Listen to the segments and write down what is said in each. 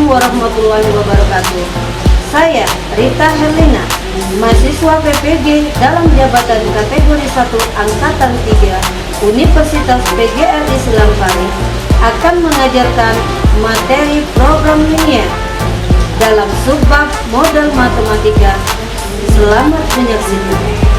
Assalamualaikum warahmatullahi wabarakatuh. Saya Rita Herlina, mahasiswa PPG dalam jabatan kategori 1 Angkatan 3 Universitas PGRI Islam Pari akan mengajarkan materi program linier dalam subbab model matematika. Selamat menyaksikan.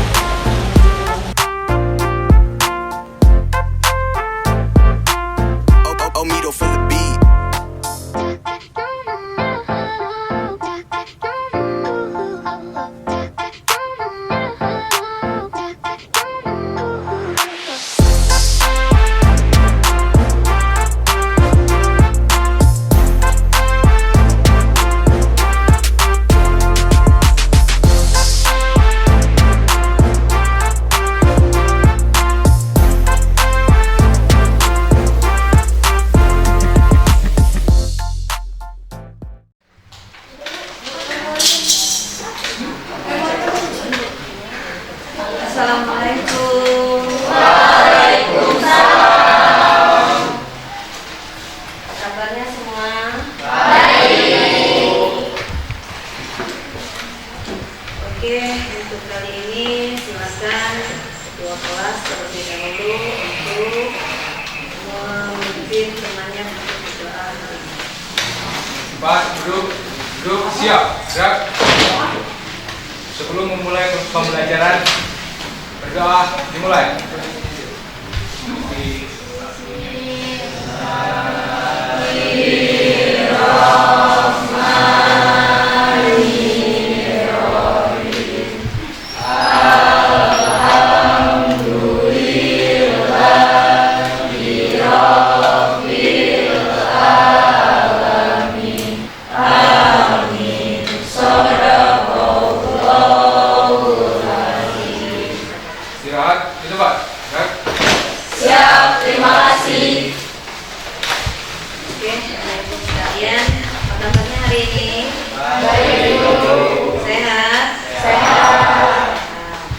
Assalamualaikum. Waalaikumsalam. Kabarnya semua? Baik. Oke, untuk kali ini silakan ketua kelas terlebih dahulu untuk memimpin temannya untuk berdoa. Pak, duduk, siap, gerak. Sebelum memulai pembelajaran, berdoa dimulai. Istirahat, itu Pak. Gerak. Siap, terima kasih. Oke, Ibu sekalian, apa kabarnya hari ini? Baik. Sehat? Sehat. Nah,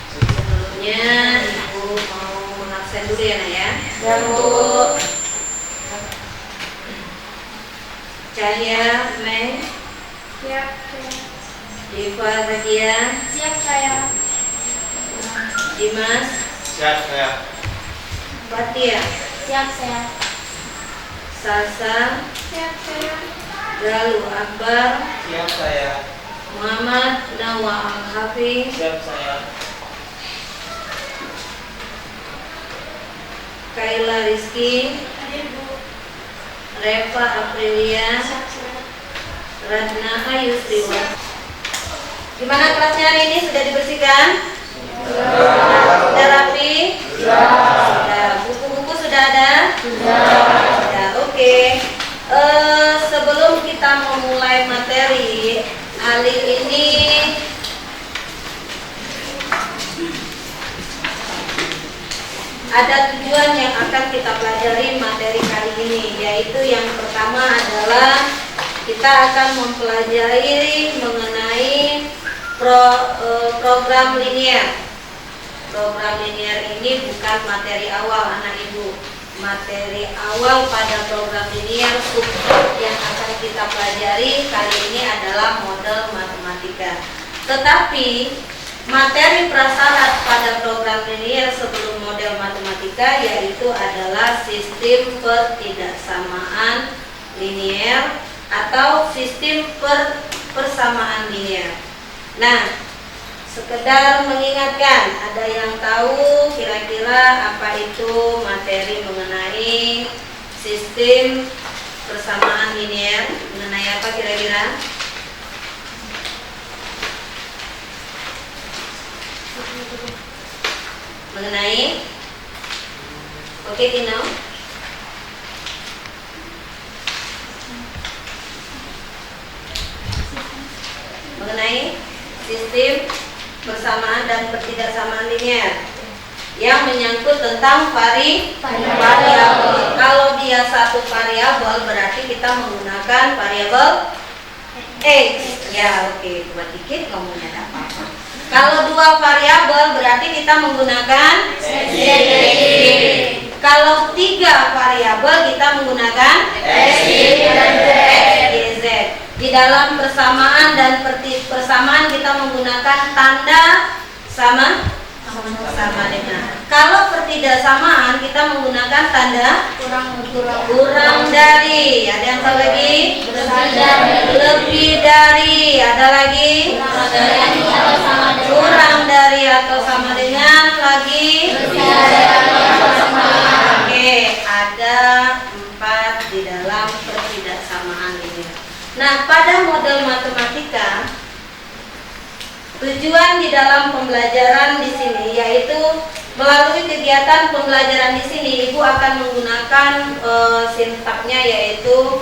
sebelumnya Ibu mau mengabsen dulu ya, Nak ya. Ya, Bu. Cahya, Mei, Siap. Diva, Zakia, Siap saya. Dimas, Siap, saya. Fatia, Siap saya. Sasa, Siap saya. Galuh Akbar, Siap, saya. Muhammad Nawa Al-Hafiz, Siap, saya. Kaila Rizky, Hadir, Bu. Reva Aprilia, Siap saya. Ratna Ayu Sriwa. Gimana kelasnya hari ini? Sudah dibersihkan? Sudah rapi? Sudah. Buku-buku sudah ada? Sudah. Oke. Sebelum kita memulai materi kali ini, ada tujuan yang akan kita pelajari materi kali ini, yaitu yang pertama adalah kita akan mempelajari mengenai program linier. Program linier ini bukan materi awal anak ibu. Materi awal pada program linier yang akan kita pelajari kali ini adalah model matematika. Tetapi materi prasyarat pada program linier sebelum model matematika yaitu adalah sistem pertidaksamaan linier atau sistem persamaan linier. Nah, sekedar mengingatkan, ada yang tahu kira-kira apa itu materi mengenai sistem persamaan linier? Mengenai apa kira-kira? Mengenai? Oke, Tino. Mengenai sistem persamaan dan pertidaksamaan linier yang menyangkut tentang variabel. Kalau dia satu variabel berarti kita menggunakan variabel x. Ya, oke, buat dikit ngomongnya ada apa-apa. Kalau dua variabel berarti kita menggunakan Kalau 3 variabel kita menggunakan X, Y, dan Z. Di dalam persamaan dan persamaan kita menggunakan tanda sama dengan. Kalau pertidaksamaan kita menggunakan tanda kurang dari. Ada yang tahu lagi? Lebih dari. Ada lagi? Kurang dari atau sama dengan. Lagi? Oke, ada 4 di dalam pertidaksamaan ini. Nah, pada model matematika, tujuan di dalam pembelajaran di sini yaitu melalui kegiatan pembelajaran di sini Ibu akan menggunakan sintaknya yaitu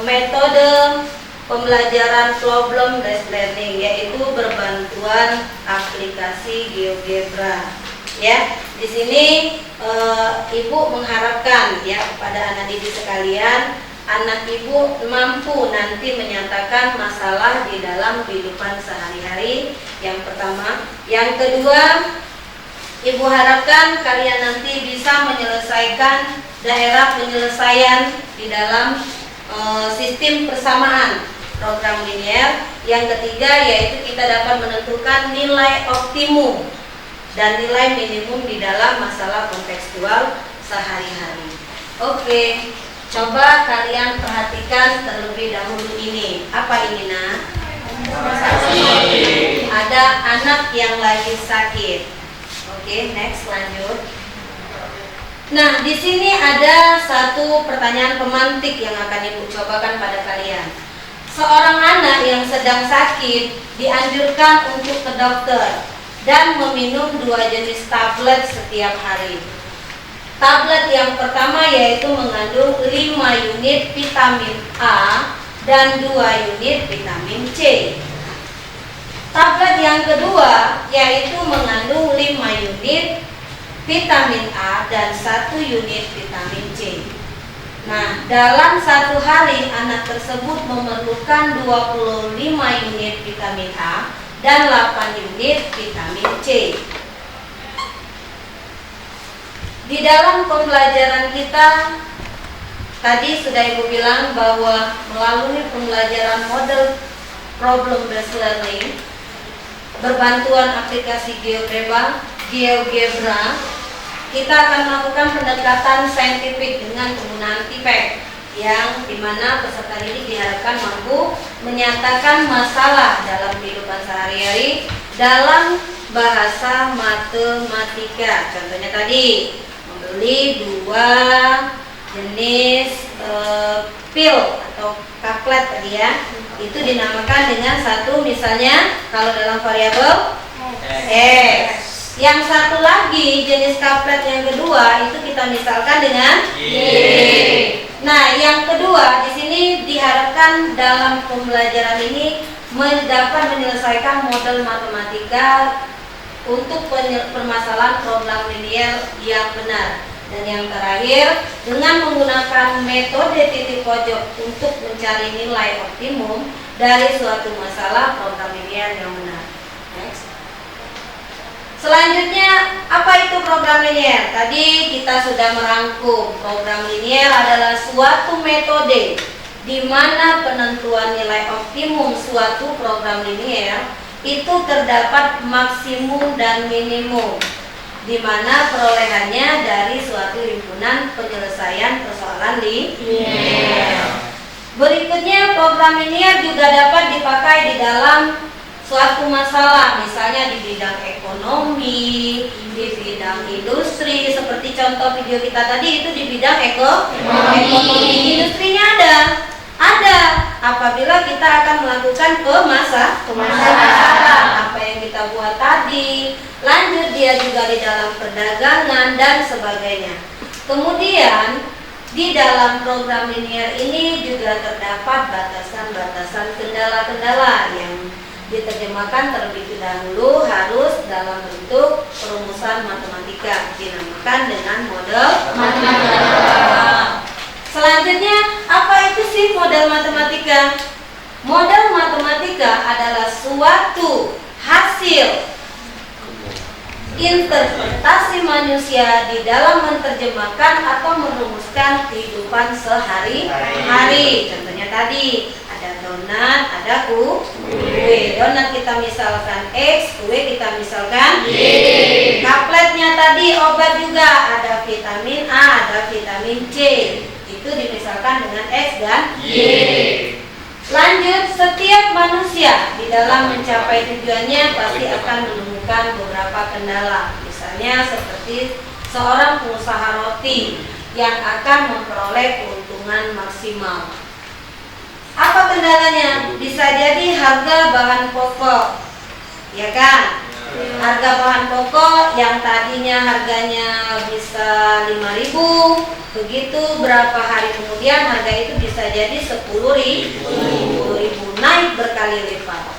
metode pembelajaran problem-based learning, yaitu berbantuan aplikasi GeoGebra. Ya, di sini Ibu mengharapkan ya kepada anak didik sekalian, anak Ibu mampu nanti menyatakan masalah di dalam kehidupan sehari-hari. Yang pertama, yang kedua, Ibu harapkan kalian nanti bisa menyelesaikan daerah penyelesaian di dalam sistem persamaan program linear. Yang ketiga, yaitu kita dapat menentukan nilai optimum dan nilai minimum di dalam masalah kontekstual sehari-hari. Oke, coba kalian perhatikan terlebih dahulu ini. Apa ini, Nak? Ada anak yang lagi sakit. Oke, next, lanjut. Nah, di sini ada satu pertanyaan pemantik yang akan Ibu cobakan pada kalian. Seorang anak yang sedang sakit dianjurkan untuk ke dokter dan meminum 2 jenis tablet setiap hari. Tablet yang pertama yaitu mengandung 5 unit vitamin A dan 2 unit vitamin C. Tablet yang kedua yaitu mengandung 5 unit vitamin A dan 1 unit vitamin C. Nah, dalam satu hari anak tersebut memerlukan 25 unit vitamin A dan 8 unit vitamin C. Di dalam pembelajaran kita tadi sudah Ibu bilang bahwa melalui pembelajaran model problem based learning berbantuan aplikasi GeoGebra, kita akan melakukan pendekatan saintifik dengan penggunaan TIPEC, yang dimana peserta didik diharapkan mampu menyatakan masalah dalam kehidupan sehari-hari dalam bahasa matematika. Contohnya tadi membeli 2 jenis pil atau kaplet tadi ya, itu dinamakan dengan satu, misalnya kalau dalam variabel X. Yang satu lagi jenis kaplet yang kedua itu kita misalkan dengan Y. Nah, yang kedua di sini diharapkan dalam pembelajaran ini dapat menyelesaikan model matematika untuk permasalahan program linear yang benar. Dan yang terakhir, dengan menggunakan metode titik pojok untuk mencari nilai optimum dari suatu masalah program linear yang benar. Next. Selanjutnya, apa itu program linear? Tadi kita sudah merangkum, program linear adalah suatu metode di mana penentuan nilai optimum suatu program linear itu terdapat maksimum dan minimum, di mana perolehannya dari suatu himpunan penyelesaian persoalan linear. Berikutnya, program linear juga dapat dipakai di dalam suatu masalah, misalnya di bidang ekonomi, di bidang industri, seperti contoh video kita tadi itu di bidang ekonomi. Industrinya ada. Apabila kita akan melakukan pemasaran apa yang kita buat tadi, lanjut dia juga di dalam perdagangan dan sebagainya. Kemudian di dalam program linear ini juga terdapat batasan-batasan kendala-kendala yang diterjemahkan terlebih dahulu harus dalam bentuk perumusan matematika, dinamakan dengan model matematika. Selanjutnya, apa itu sih model matematika? Model matematika adalah suatu hasil interpretasi manusia di dalam menerjemahkan atau merumuskan kehidupan sehari-hari. Contohnya tadi ada donat, ada kue. Donat kita misalkan X, kue kita misalkan Y. Kapletnya tadi obat juga, ada vitamin A, ada vitamin C. Itu dimisalkan dengan X dan Y. Lanjut, setiap manusia di dalam mencapai tujuannya pasti akan menemukan beberapa kendala. Misalnya seperti seorang pengusaha roti yang akan memperoleh keuntungan maksimal. Apa kendalanya? Bisa jadi harga bahan pokok, ya kan? Harga bahan pokok yang tadinya harganya bisa 5.000, begitu berapa hari kemudian harga itu bisa jadi 10.000, naik berkali lipat.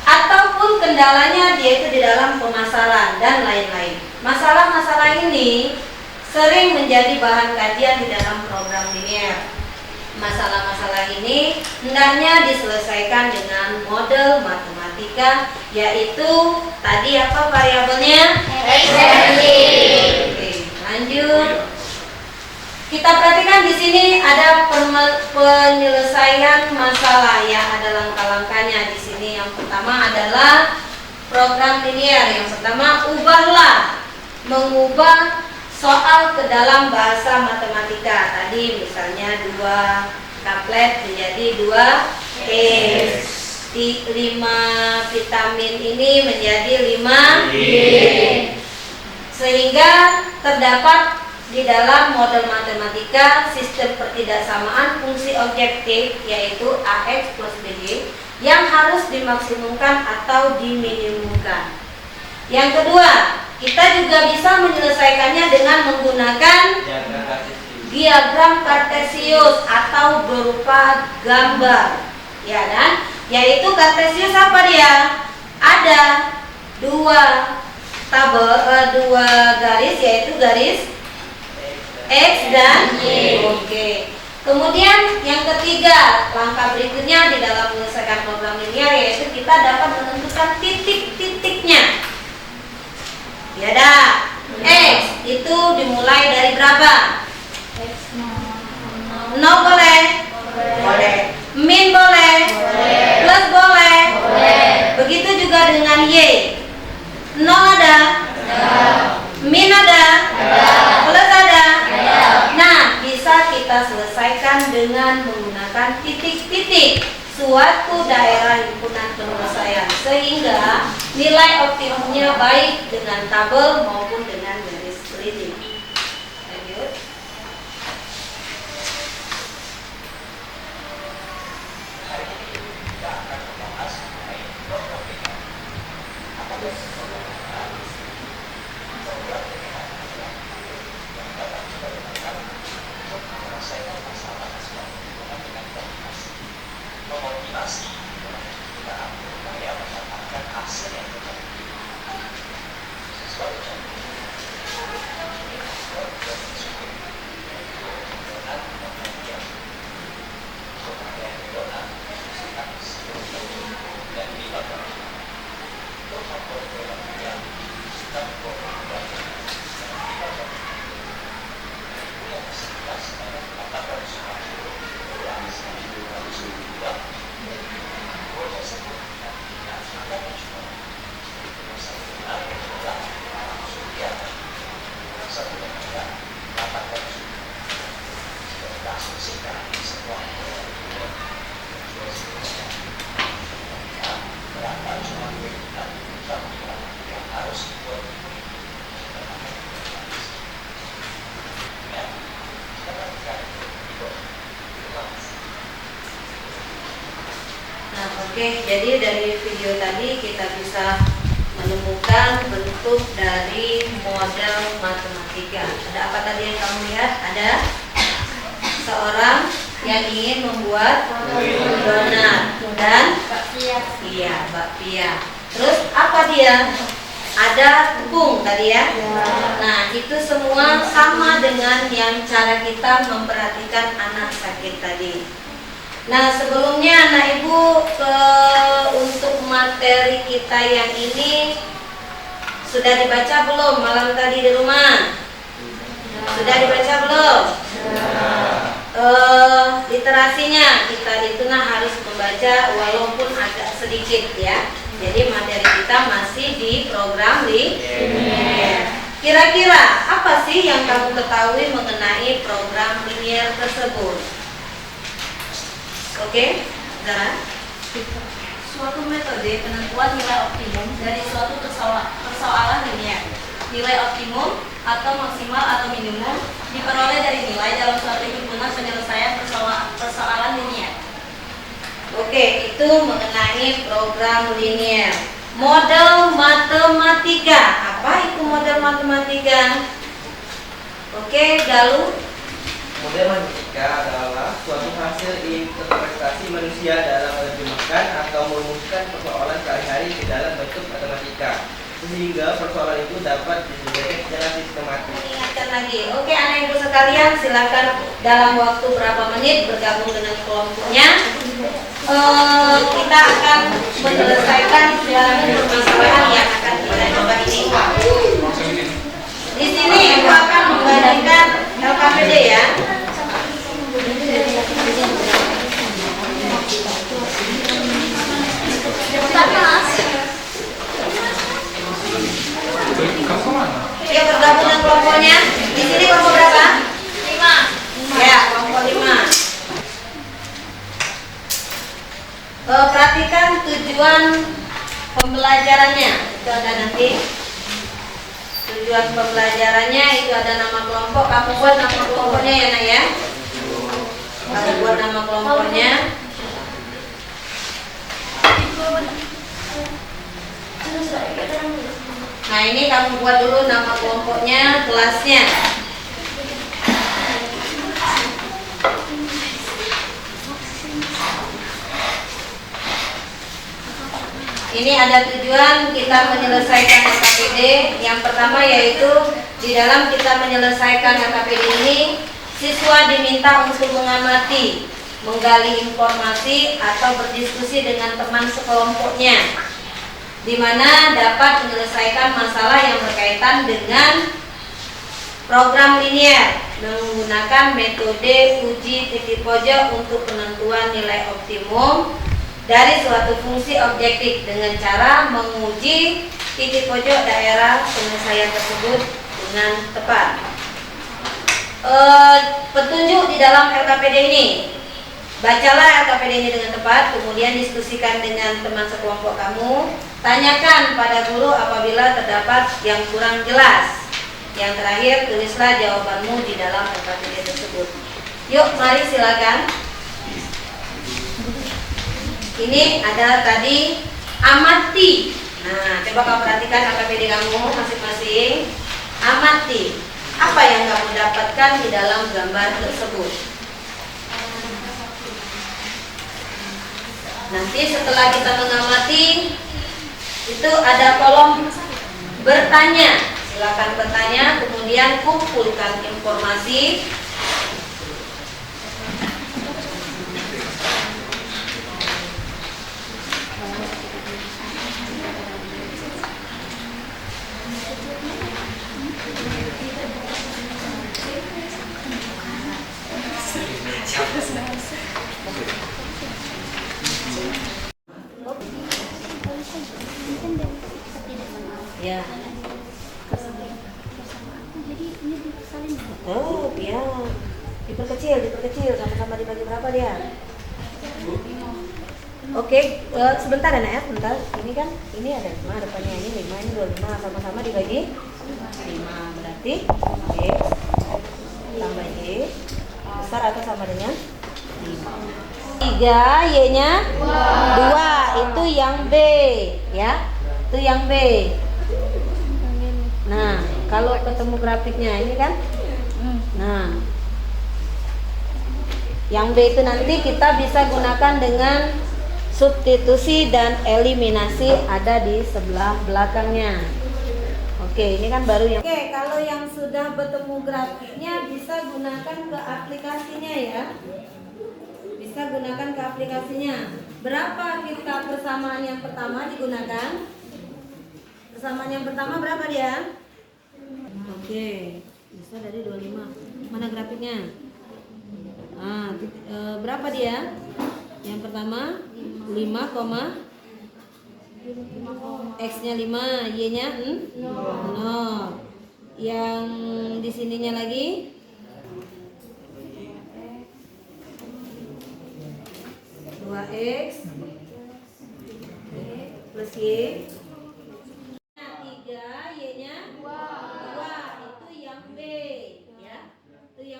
Ataupun kendalanya dia itu di dalam pemasaran dan lain-lain. Masalah-masalah ini sering menjadi bahan kajian di dalam program linear. Masalah-masalah ini hendaknya diselesaikan dengan model matematika, yaitu tadi apa variabelnya? Oke, lanjut. Kita perhatikan di sini ada penyelesaian masalah, ya, ada langkah-langkahnya di sini. Yang pertama adalah program linear. Yang pertama, mengubah soal ke dalam bahasa matematika. Tadi misalnya 2 kaplet menjadi 2 X. 5 vitamin ini menjadi 5 Y. Sehingga terdapat di dalam model matematika sistem pertidaksamaan fungsi objektif, yaitu AX plus BY, yang harus dimaksimumkan atau diminimumkan. Yang kedua, kita juga bisa menyelesaikannya dengan menggunakan diagram kartesius atau berupa gambar, ya kan? Yaitu kartesius apa dia? Ada 2 garis, yaitu garis X dan Y. Oke. Kemudian yang ketiga, langkah berikutnya di dalam menyelesaikan program linear, yaitu kita dapat menentukan titik-titiknya. Ya dah. X itu dimulai dari berapa? 0 boleh? Boleh. Min boleh? Plus boleh? Begitu juga dengan Y. 0 ada? Min ada? Plus ada? Nah, bisa kita selesaikan dengan menggunakan titik-titik suatu daerah himpunan penyelesaian, sehingga nilai optimumnya baik dengan tabel maupun dengan garis leading. Lanjut. Oke, jadi dari video tadi kita bisa menemukan bentuk dari model matematika. Ada apa tadi yang kamu lihat? Ada seorang yang ingin membuat donat dan bakpia. Terus apa dia? Ada tepung tadi ya. Nah, itu semua sama dengan yang cara kita memperhatikan anak sakit tadi. Nah, sebelumnya anak ibu untuk materi kita yang ini sudah dibaca belum malam tadi di rumah? Sudah dibaca belum? Literasinya kita itu harus membaca membaca walaupun agak sedikit ya. Jadi materi kita masih di program linear. Kira-kira apa sih yang kamu ketahui mengenai program linear tersebut? Oke, Zara? Suatu metode penentuan nilai optimum dari suatu persoalan linear. Nilai optimum atau maksimal atau minimum diperoleh dari nilai dalam suatu himpunan penyelesaian persoalan linear. Oke, itu mengenai program linear. Model matematika. Apa itu model matematika? Oke, Galuh. Model matematika adalah suatu hasil interpretasi manusia dalam menerjemahkan atau merumuskan persoalan sehari-hari ke dalam bentuk matematika, sehingga persoalan itu dapat diselesaikan secara sistematis. Ingatkan lagi. Oke, anak ibu sekalian, silakan dalam waktu berapa menit bergabung dengan kelompoknya. Kita akan menyelesaikan permasalahan yang akan kita coba ini. Di sini ibu akan membagikan LKPD ya. Kamu kemana? Ya, bergabung dengan kelompoknya. Di sini kelompok berapa? 5. Ya, kelompok 5. Perhatikan tujuan pembelajarannya. Itu ada nanti. Tujuan pembelajarannya itu ada nama kelompok. Kamu buat nama kelompoknya ya, Nak ya. Kamu buat nama kelompoknya. Nah, ini kamu buat dulu nama kelompoknya, kelasnya. Ini ada tujuan kita menyelesaikan LKPD. Yang pertama yaitu di dalam kita menyelesaikan LKPD ini, siswa diminta untuk mengamati, menggali informasi atau berdiskusi dengan teman sekelompoknya, di mana dapat menyelesaikan masalah yang berkaitan dengan program linear menggunakan metode uji titik pojok untuk penentuan nilai optimum dari suatu fungsi objektif dengan cara menguji titik pojok daerah penyelesaian tersebut dengan tepat. Petunjuk di dalam LKPD ini. Bacalah LKPD ini dengan tepat, kemudian diskusikan dengan teman sekelompok kamu. Tanyakan pada guru apabila terdapat yang kurang jelas. Yang terakhir, tulislah jawabanmu di dalam LKPD tersebut. Yuk, mari silakan. Ini ada tadi amati. Nah, coba kamu perhatikan LKPD kamu masing-masing. Amati. Apa yang kamu dapatkan di dalam gambar tersebut? Nanti setelah kita mengamati, itu ada kolom bertanya. Silakan bertanya, kemudian kumpulkan informasi. Ya. Oh, ya. Diperkecil, sama-sama dibagi berapa dia? Oke, sebentar ya, Nak ya, sebentar. Ini kan, ini ada 5, depannya ini 5, ini 25, sama-sama dibagi 5, berarti X tambah Y besar atau sama dengan 5. 3, Y-nya 2, itu yang B, ya. Itu yang B. Nah, kalau ketemu grafiknya ini kan, nah, yang B itu nanti kita bisa gunakan dengan substitusi dan eliminasi ada di sebelah belakangnya. Oke, ini kan baru yang. Oke, kalau yang sudah bertemu grafiknya bisa gunakan ke aplikasinya ya. Bisa gunakan ke aplikasinya. Berapa kita persamaan yang pertama digunakan? Persamaan yang pertama berapa dia? Oke, bisa dari 25. Mana grafiknya? Berapa dia? Yang pertama 5, X-nya 5, Y-nya 0. Yang di sininya lagi 2X plus Y. 3, Y-nya 2. Itu yang B, ya. Itu yang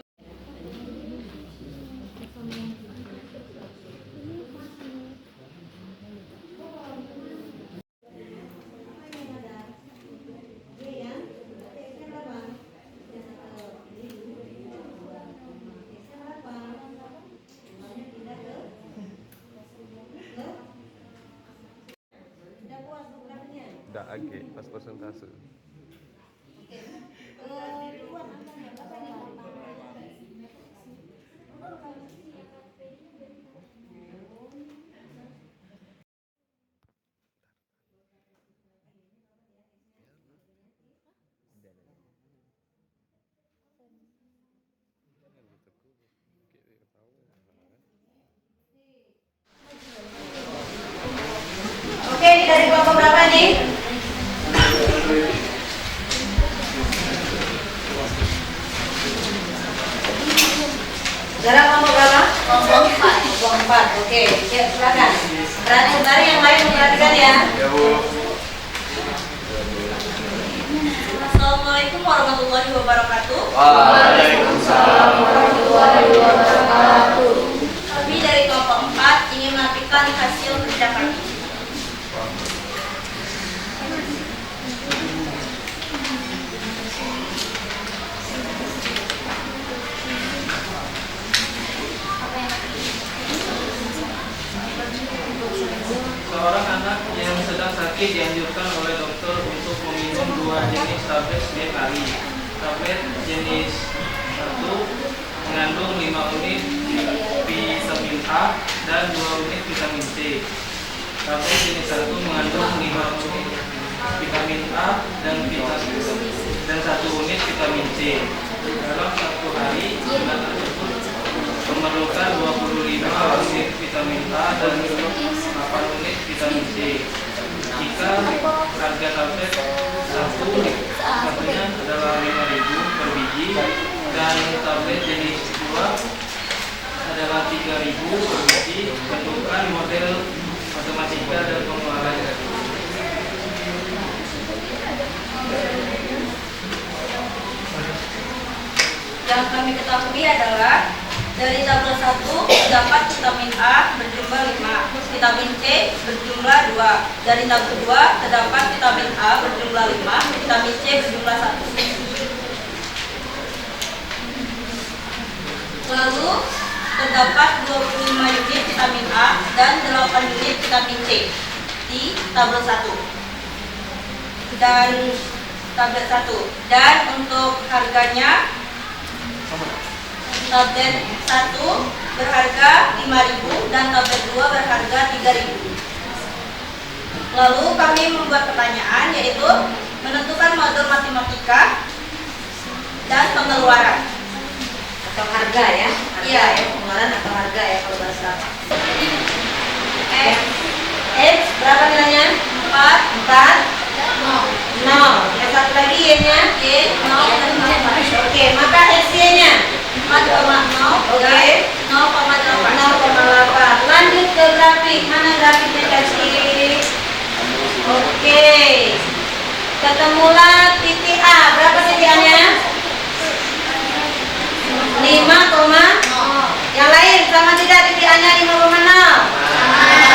Tidak lagi pas persentase. Oke, ini dari kelompok berapa nih? Zara kelompok berapa? Kelompok 4. Oke, ya, silakan. Sebentar yang lain memperhatikan ya. Ya Bu. Assalamualaikum warahmatullahi wabarakatuh. Waalaikumsalam warahmatullahi wabarakatuh. Kami dari kelompok 4 ingin menampilkan hasil kerja kami. Seorang anak yang sedang sakit dianjurkan oleh dokter untuk meminum 2 jenis tablet setiap hari. Tablet jenis 1 mengandung 5 unit vitamin A dan 2 unit vitamin C. Tablet jenis 1 mengandung 5 unit vitamin A dan 1 unit vitamin C. Dalam 1 hari, anak tersebut memerlukan 25 unit vitamin A dan 8 unit vitamin C. Jika harga tablet satunya adalah 5.000 per biji dan tablet jenis 2 adalah 3.000 per biji, tentukan model matematika dan pengeluarannya. Yang kami ketahui adalah dari tabel 1 terdapat vitamin A berjumlah 5, vitamin C berjumlah 2. Dari tabel 2 terdapat vitamin A berjumlah 5, vitamin C berjumlah 1. Lalu terdapat 25 unit vitamin A dan 8 unit vitamin C di tabel 1 dan tablet 1. Dan untuk harganya, tablet 1 berharga 5.000 dan tablet 2 berharga 3.000. Lalu kami membuat pertanyaan, yaitu menentukan model matematika dan pengeluaran atau harga ya. Iya, ya, pengeluaran atau harga ya kalau bahasa. X berapa nilainya? 4. 0. Yang satu lagi Y-nya? Y 0 dan 4. Oke, maka X-nya 4,0. Oke. 0,8. Lanjut ke grafik. Mana grafiknya kasih? Oke. Ketemulah titik A. Berapa titik A-nya? 5, yang lain sama tidak titik A-nya 5,0?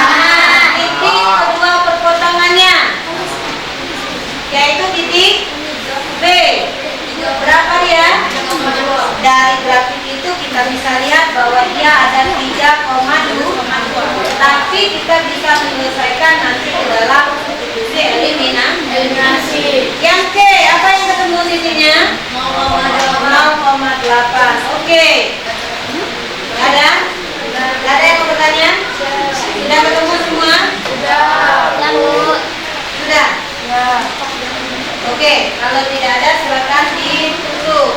Nah, titik kedua perpotongannya yaitu titik B. Berapa dia? Dari grafik itu kita bisa lihat bahwa dia ada 3,2, tapi kita bisa menyelesaikan nanti ke dalam substitusi eliminasi. Yang C, apa yang ketemu titiknya? 0,8. Oke. Ada? Gak ada yang mau bertanya? Sudah ketemu semua? Sudah? Ya. Oke, kalau tidak ada silakan ditutup.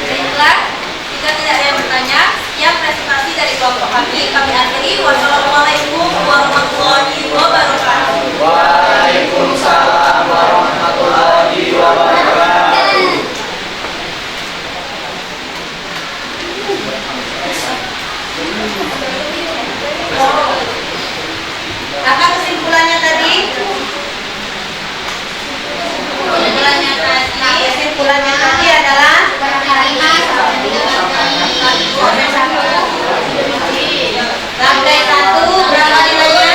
Baiklah, jika tidak ada yang bertanya, siap presentasi dari kelompok. pagi kami akhiri. Wassalamualaikum warahmatullahi wabarakatuh. Waalaikumsalam warahmatullahi wabarakatuh. Apa kesimpulannya tadi? Kesimpulannya tadi adalah sampai 1 berapa nilainya?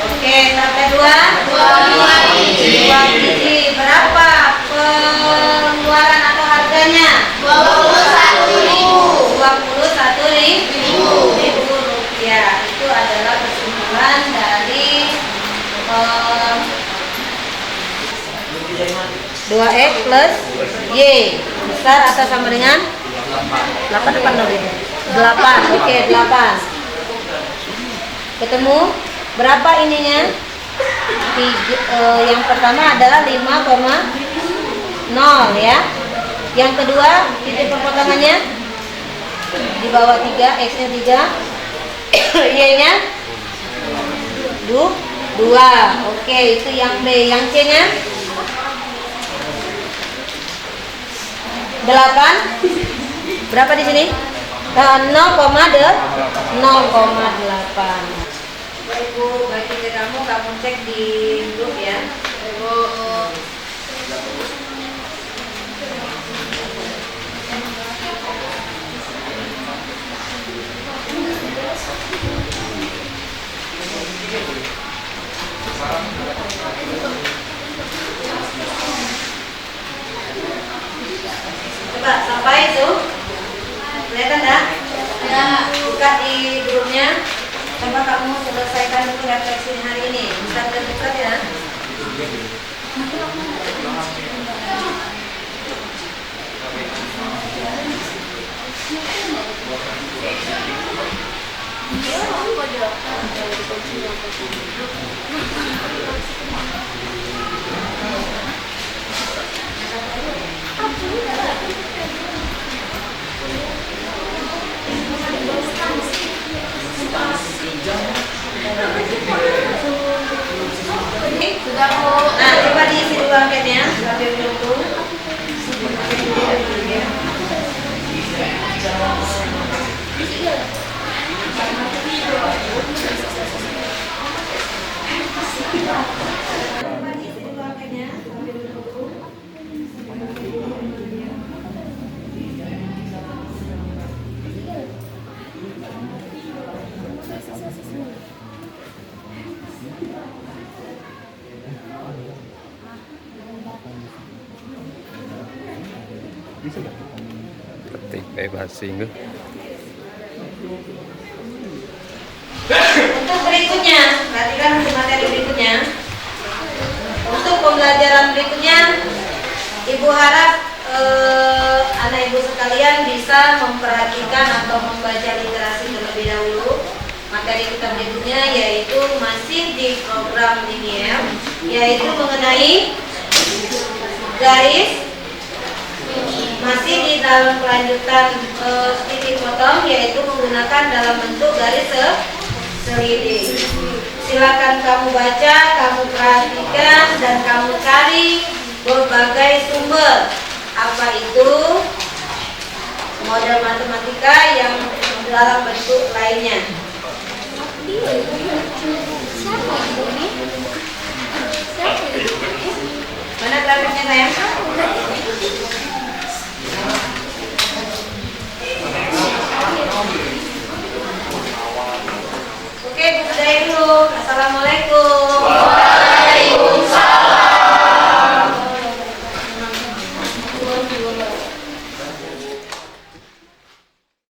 Oke, sampai 2 biji. Berapa pengeluaran atau harganya? 21.000 rupiah. Itu adalah kesimpulan dari 2X plus Y besar atau sama dengan 8 depan 8. Oke, 8. Ketemu berapa ininya? Yang pertama adalah 5,0 ya. Yang kedua titik perpotongannya di bawah 3, X-nya 3, Y-nya 2. Oke, itu yang B. Yang C-nya 8. Berapa di sini? 0,8. Ibu, bagi kamu cek di grup ya. Ibu. Coba sampai itu. Kelihatan dah? Buka di grupnya. Coba kamu selesaikan dulu refleksi hari ini. Bisa terbuka ya. Sudah Bu. Nah, coba diisi dulu angketnya sambil menunggu. Ketik bebas sehingga Untuk berikutnya, perhatikan untuk materi berikutnya. Untuk pembelajaran berikutnya, Ibu harap anak ibu sekalian bisa memperhatikan atau membaca literasi terlebih dahulu. Materi kita berikutnya yaitu masih di program linear, yaitu mengenai garis, masih di dalam kelanjutan titik potong, yaitu menggunakan dalam bentuk garis seliding. Silakan kamu baca, kamu perhatikan, dan kamu cari berbagai sumber. Apa itu model matematika yang dalam bentuk lainnya. Mana grafiknya sayang?